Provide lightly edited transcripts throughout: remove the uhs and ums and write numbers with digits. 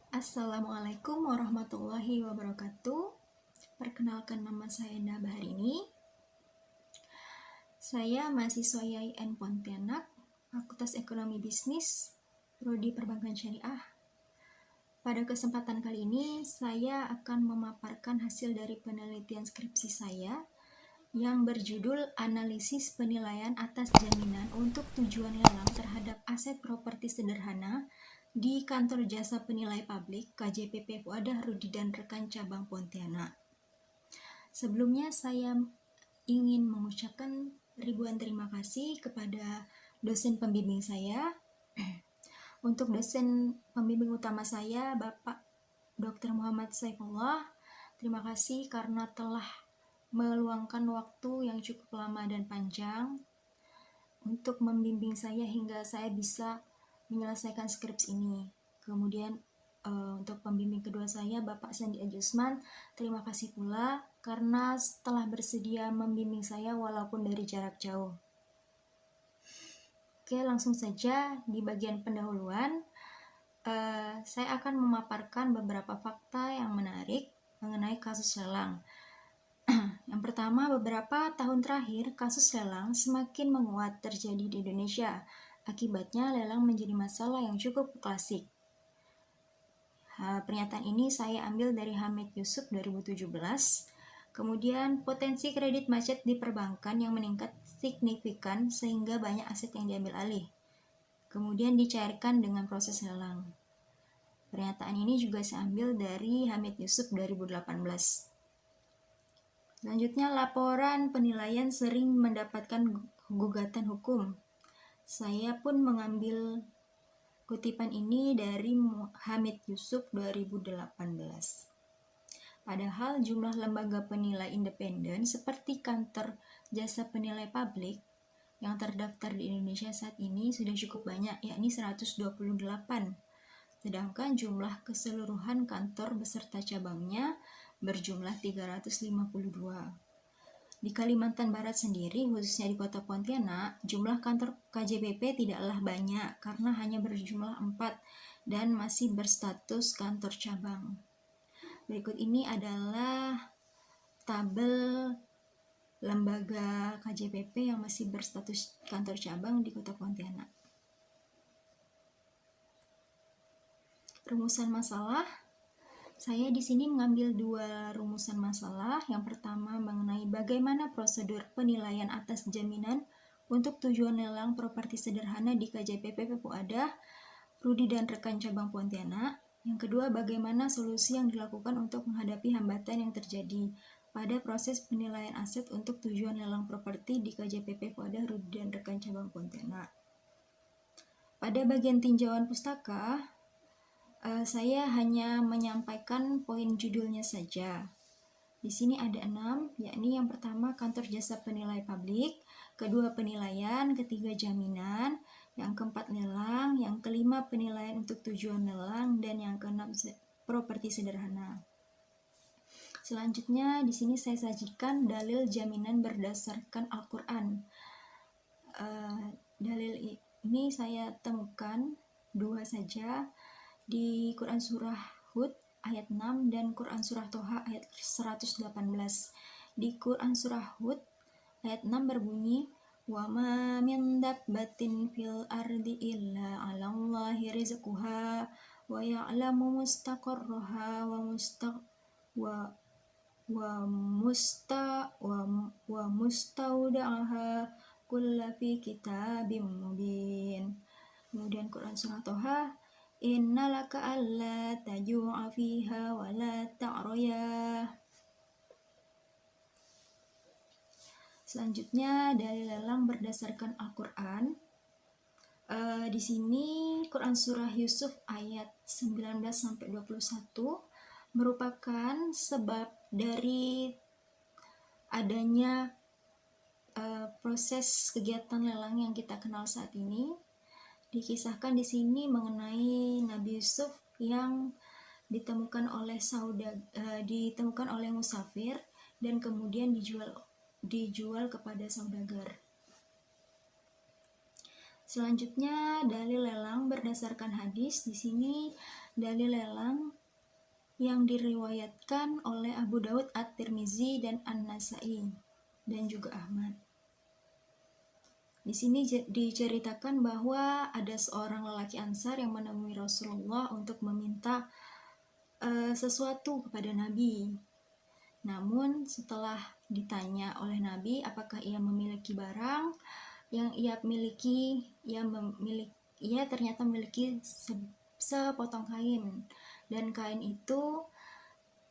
Assalamualaikum warahmatullahi wabarakatuh. Perkenalkan, nama saya Indah Baharini. Saya mahasiswa IAIN Pontianak, Fakultas Ekonomi Bisnis, Prodi Perbankan Syariah. Pada kesempatan kali ini, saya akan memaparkan hasil dari penelitian skripsi saya yang berjudul Analisis Penilaian Atas Jaminan untuk Tujuan Lelang Terhadap Aset Properti Sederhana di Kantor Jasa Penilai Publik KJPP Fuadah Rudi dan Rekan Cabang Pontianak. Sebelumnya saya ingin mengucapkan ribuan terima kasih kepada dosen pembimbing saya. Untuk dosen pembimbing utama saya, Bapak Dr. Muhammad Saifullah, terima kasih karena telah meluangkan waktu yang cukup lama dan panjang untuk membimbing saya hingga saya bisa menyelesaikan skripsi ini. Kemudian untuk pembimbing kedua saya, Bapak Sandi Ajusman, terima kasih pula karena telah bersedia membimbing saya walaupun dari jarak jauh. Oke, langsung saja di bagian pendahuluan. Saya akan memaparkan beberapa fakta yang menarik mengenai kasus lelang. Yang pertama, beberapa tahun terakhir kasus lelang semakin menguat terjadi di Indonesia. Akibatnya lelang menjadi masalah yang cukup klasik. Pernyataan ini saya ambil dari Hamid Yusuf 2017. Kemudian potensi kredit macet di perbankan yang meningkat signifikan sehingga banyak aset yang diambil alih. Kemudian dicairkan dengan proses lelang. Pernyataan ini juga saya ambil dari Hamid Yusuf 2018. Selanjutnya, laporan penilaian sering mendapatkan gugatan hukum. Saya pun mengambil kutipan ini dari Hamid Yusuf 2018. Padahal jumlah lembaga penilai independen seperti Kantor Jasa Penilai Publik yang terdaftar di Indonesia saat ini sudah cukup banyak, yakni 128. Sedangkan jumlah keseluruhan kantor beserta cabangnya berjumlah 352. Di Kalimantan Barat sendiri, khususnya di Kota Pontianak, jumlah kantor KJPP tidaklah banyak karena hanya berjumlah 4 dan masih berstatus kantor cabang. Berikut ini adalah tabel lembaga KJPP yang masih berstatus kantor cabang di Kota Pontianak. Rumusan masalah. Saya di sini mengambil 2 rumusan masalah. Yang pertama mengenai bagaimana prosedur penilaian atas jaminan untuk tujuan lelang properti sederhana di KJPP Fuadah Rudi dan Rekan Cabang Pontianak. Yang kedua, bagaimana solusi yang dilakukan untuk menghadapi hambatan yang terjadi pada proses penilaian aset untuk tujuan lelang properti di KJPP Fuadah Rudi dan Rekan Cabang Pontianak. Pada bagian tinjauan pustaka, saya hanya menyampaikan poin judulnya saja. Di sini ada 6, yakni yang pertama Kantor Jasa Penilai Publik, kedua penilaian, ketiga jaminan, yang keempat lelang, yang kelima penilaian untuk tujuan lelang, dan yang keenam properti sederhana. Selanjutnya di sini saya sajikan dalil jaminan berdasarkan Al-Quran. Dalil ini saya temukan 2 saja di Quran Surah Hud ayat 6 dan Quran Surah Toha ayat 118. Di Quran Surah Hud ayat 6 berbunyi, wa ma min dabbatin fil ardi illa 'alallahi rizquha wa ya'lamu mustaqarraha wa mustaudaha kulla fi kitabim mubin. Kemudian Quran Surah Toha, inna laka alla taju'a fiha wa la ta'raya. Selanjutnya dari lelang berdasarkan Al-Quran. Di sini Quran Surah Yusuf ayat 19-21 merupakan sebab dari adanya proses kegiatan lelang yang kita kenal saat ini. Dikisahkan di sini mengenai Nabi Yusuf yang ditemukan oleh musafir dan kemudian dijual kepada saudagar. Selanjutnya, dalil lelang berdasarkan hadis. Di sini dalil lelang yang diriwayatkan oleh Abu Daud, At-Tirmizi, dan An-Nasai, dan juga Ahmad. Di sini diceritakan bahwa ada seorang lelaki Ansar yang menemui Rasulullah untuk meminta sesuatu kepada Nabi. Namun setelah ditanya oleh Nabi apakah ia memiliki barang yang ia miliki, ia ternyata memiliki sepotong kain, dan kain itu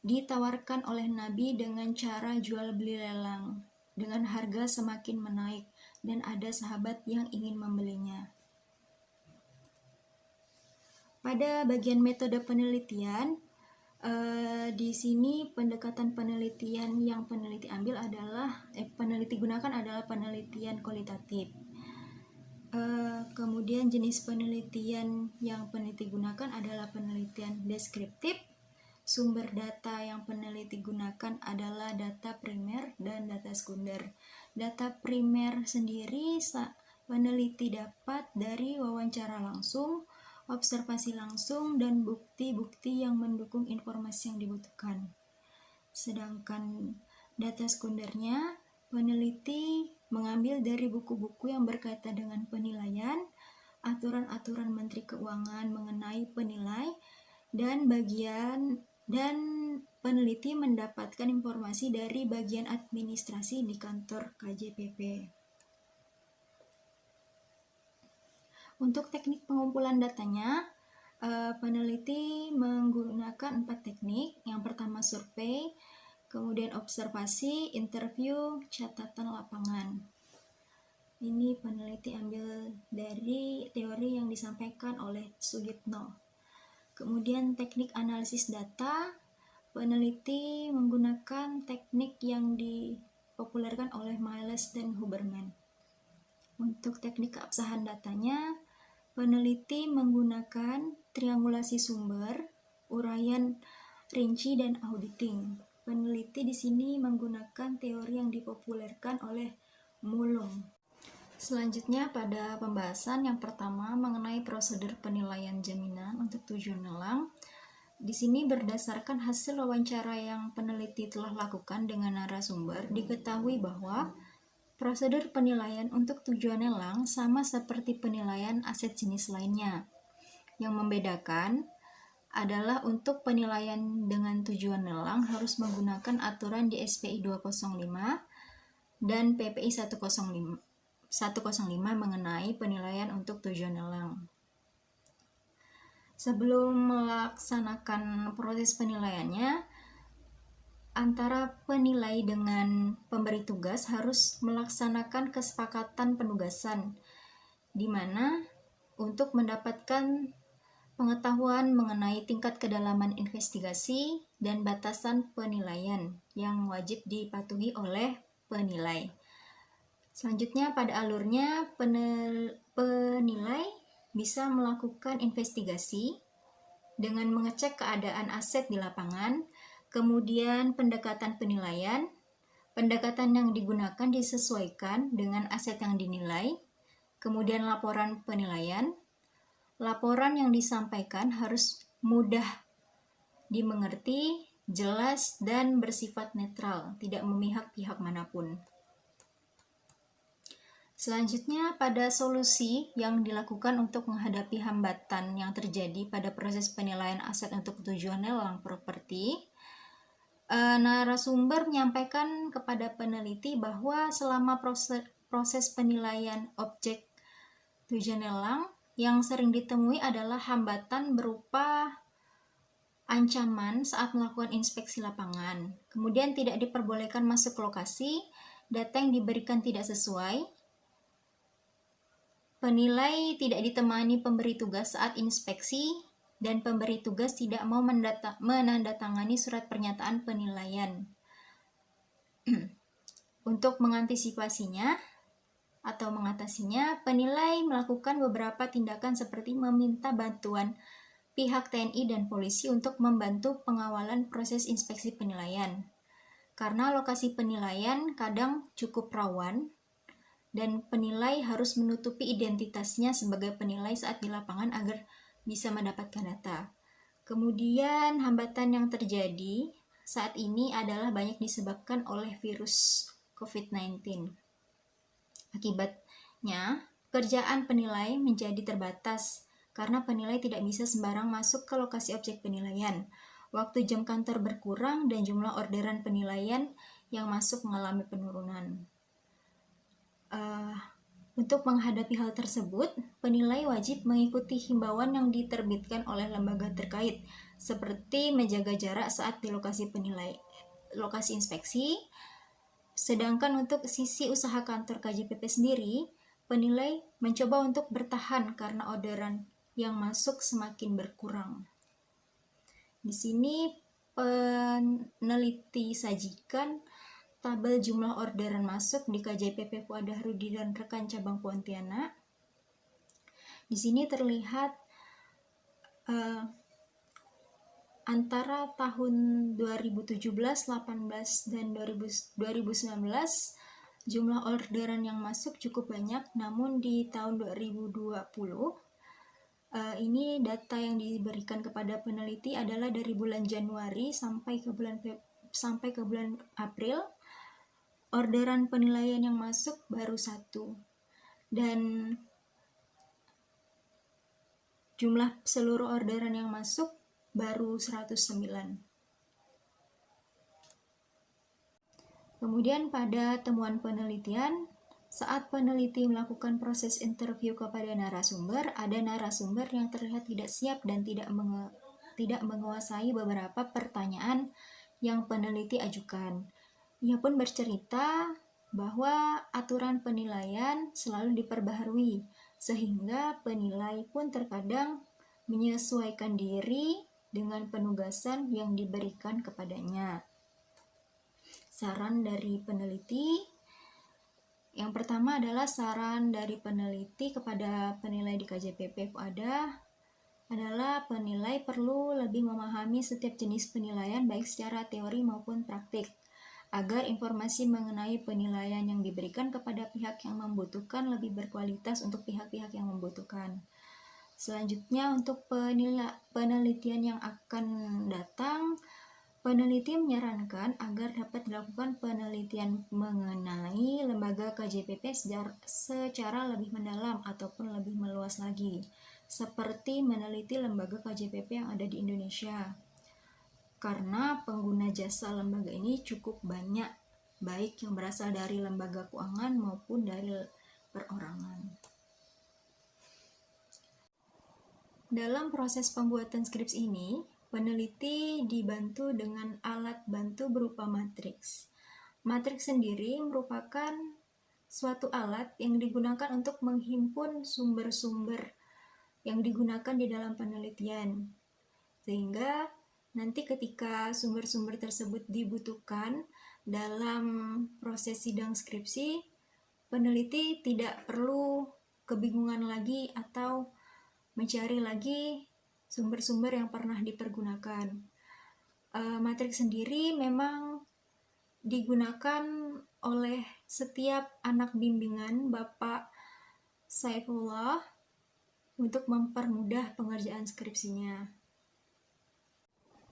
ditawarkan oleh Nabi dengan cara jual beli lelang dengan harga semakin menaik, dan ada sahabat yang ingin membelinya. Pada bagian metode penelitian, di sini pendekatan penelitian yang peneliti gunakan adalah penelitian kualitatif. Kemudian jenis penelitian yang peneliti gunakan adalah penelitian deskriptif. Sumber data yang peneliti gunakan adalah data primer dan data sekunder. Data primer sendiri peneliti dapat dari wawancara langsung, observasi langsung, dan bukti-bukti yang mendukung informasi yang dibutuhkan. Sedangkan data sekundernya, peneliti mengambil dari buku-buku yang berkaitan dengan penilaian, aturan-aturan Menteri Keuangan mengenai penilai, dan peneliti mendapatkan informasi dari bagian administrasi di kantor KJPP. Untuk teknik pengumpulan datanya, peneliti menggunakan 4 teknik. Yang pertama survei, kemudian observasi, interview, catatan lapangan. Ini peneliti ambil dari teori yang disampaikan oleh Sugitno. Kemudian teknik analisis data, peneliti menggunakan teknik yang dipopulerkan oleh Miles dan Huberman. Untuk teknik keabsahan datanya, peneliti menggunakan triangulasi sumber, uraian rinci, dan auditing. Peneliti di sini menggunakan teori yang dipopulerkan oleh Mulong. Selanjutnya pada pembahasan yang pertama mengenai prosedur penilaian jaminan untuk tujuan lelang. Di sini berdasarkan hasil wawancara yang peneliti telah lakukan dengan narasumber, diketahui bahwa prosedur penilaian untuk tujuan lelang sama seperti penilaian aset jenis lainnya. Yang membedakan adalah untuk penilaian dengan tujuan lelang harus menggunakan aturan di SPI 205 dan PPI 105 mengenai penilaian untuk tujuan lelang. Sebelum melaksanakan proses penilaiannya, antara penilai dengan pemberi tugas harus melaksanakan kesepakatan penugasan, di mana untuk mendapatkan pengetahuan mengenai tingkat kedalaman investigasi dan batasan penilaian yang wajib dipatuhi oleh penilai. Selanjutnya pada alurnya, penilai bisa melakukan investigasi dengan mengecek keadaan aset di lapangan, kemudian pendekatan penilaian. Pendekatan yang digunakan disesuaikan dengan aset yang dinilai, kemudian laporan penilaian. Laporan yang disampaikan harus mudah dimengerti, jelas, dan bersifat netral, tidak memihak pihak manapun. Selanjutnya, pada solusi yang dilakukan untuk menghadapi hambatan yang terjadi pada proses penilaian aset untuk tujuan lelang properti, narasumber menyampaikan kepada peneliti bahwa selama proses penilaian objek tujuan lelang, yang sering ditemui adalah hambatan berupa ancaman saat melakukan inspeksi lapangan. Kemudian tidak diperbolehkan masuk ke lokasi, data yang diberikan tidak sesuai, penilai tidak ditemani pemberi tugas saat inspeksi, dan pemberi tugas tidak mau menandatangani surat pernyataan penilaian. Untuk mengantisipasinya atau mengatasinya, penilai melakukan beberapa tindakan seperti meminta bantuan pihak TNI dan polisi untuk membantu pengawalan proses inspeksi penilaian. Karena lokasi penilaian kadang cukup rawan, dan penilai harus menutupi identitasnya sebagai penilai saat di lapangan agar bisa mendapatkan data. Kemudian hambatan yang terjadi saat ini adalah banyak disebabkan oleh virus COVID-19. Akibatnya, pekerjaan penilai menjadi terbatas karena penilai tidak bisa sembarang masuk ke lokasi objek penilaian. Waktu jam kantor berkurang dan jumlah orderan penilaian yang masuk mengalami penurunan. Untuk menghadapi hal tersebut, penilai wajib mengikuti himbauan yang diterbitkan oleh lembaga terkait, seperti menjaga jarak saat di lokasi inspeksi. Sedangkan untuk sisi usaha kantor KJPP sendiri, penilai mencoba untuk bertahan karena orderan yang masuk semakin berkurang. Di sini peneliti sajikan tabel jumlah orderan masuk di KJPP Fuad Dahrudin dan rekan cabang Pontianak. Di sini terlihat antara tahun 2017, 18, dan 2019 jumlah orderan yang masuk cukup banyak, namun di tahun 2020 ini data yang diberikan kepada peneliti adalah dari bulan Januari sampai ke bulan April. Orderan penilaian yang masuk baru 1 dan jumlah seluruh orderan yang masuk baru 109. Kemudian pada temuan penelitian, saat peneliti melakukan proses interview kepada narasumber, ada narasumber yang terlihat tidak siap dan tidak menguasai beberapa pertanyaan yang peneliti ajukan. Ia pun bercerita bahwa aturan penilaian selalu diperbaharui, sehingga penilai pun terkadang menyesuaikan diri dengan penugasan yang diberikan kepadanya. Saran dari peneliti, yang pertama adalah saran dari peneliti kepada penilai di KJPP Fuada adalah penilai perlu lebih memahami setiap jenis penilaian baik secara teori maupun praktik, agar informasi mengenai penilaian yang diberikan kepada pihak yang membutuhkan lebih berkualitas untuk pihak-pihak yang membutuhkan. Selanjutnya, untuk penelitian yang akan datang, peneliti menyarankan agar dapat dilakukan penelitian mengenai lembaga KJPP secara lebih mendalam ataupun lebih meluas lagi, seperti meneliti lembaga KJPP yang ada di Indonesia. Karena pengguna jasa lembaga ini cukup banyak, baik yang berasal dari lembaga keuangan maupun dari perorangan. Dalam proses pembuatan skrips ini, peneliti dibantu dengan alat bantu berupa matriks. Matriks sendiri merupakan suatu alat yang digunakan untuk menghimpun sumber-sumber yang digunakan di dalam penelitian, sehingga nanti ketika sumber-sumber tersebut dibutuhkan dalam proses sidang skripsi, peneliti tidak perlu kebingungan lagi atau mencari lagi sumber-sumber yang pernah dipergunakan. Matriks sendiri memang digunakan oleh setiap anak bimbingan Bapak Saifullah untuk mempermudah pengerjaan skripsinya.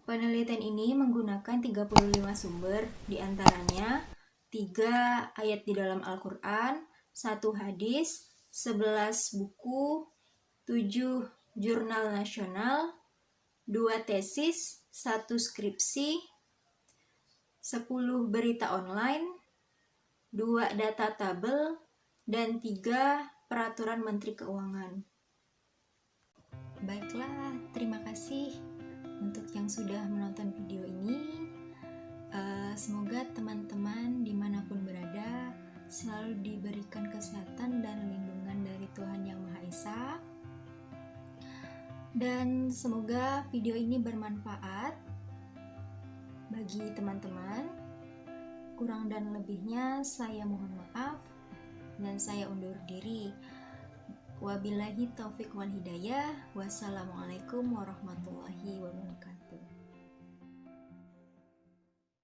Penelitian ini menggunakan 35 sumber, diantaranya 3 ayat di dalam Al-Quran, 1 hadis, 11 buku, 7 jurnal nasional, 2 tesis, 1 skripsi, 10 berita online, 2 data tabel, dan 3 peraturan Menteri Keuangan. Baiklah, terima kasih untuk yang sudah menonton video ini. Semoga teman-teman dimanapun berada selalu diberikan kesehatan dan lindungan dari Tuhan Yang Maha Esa. Dan semoga video ini bermanfaat bagi teman-teman. Kurang dan lebihnya saya mohon maaf dan saya undur diri. Wabillahi taufik wal hidayah. Wassalamualaikum warahmatullahi wabarakatuh.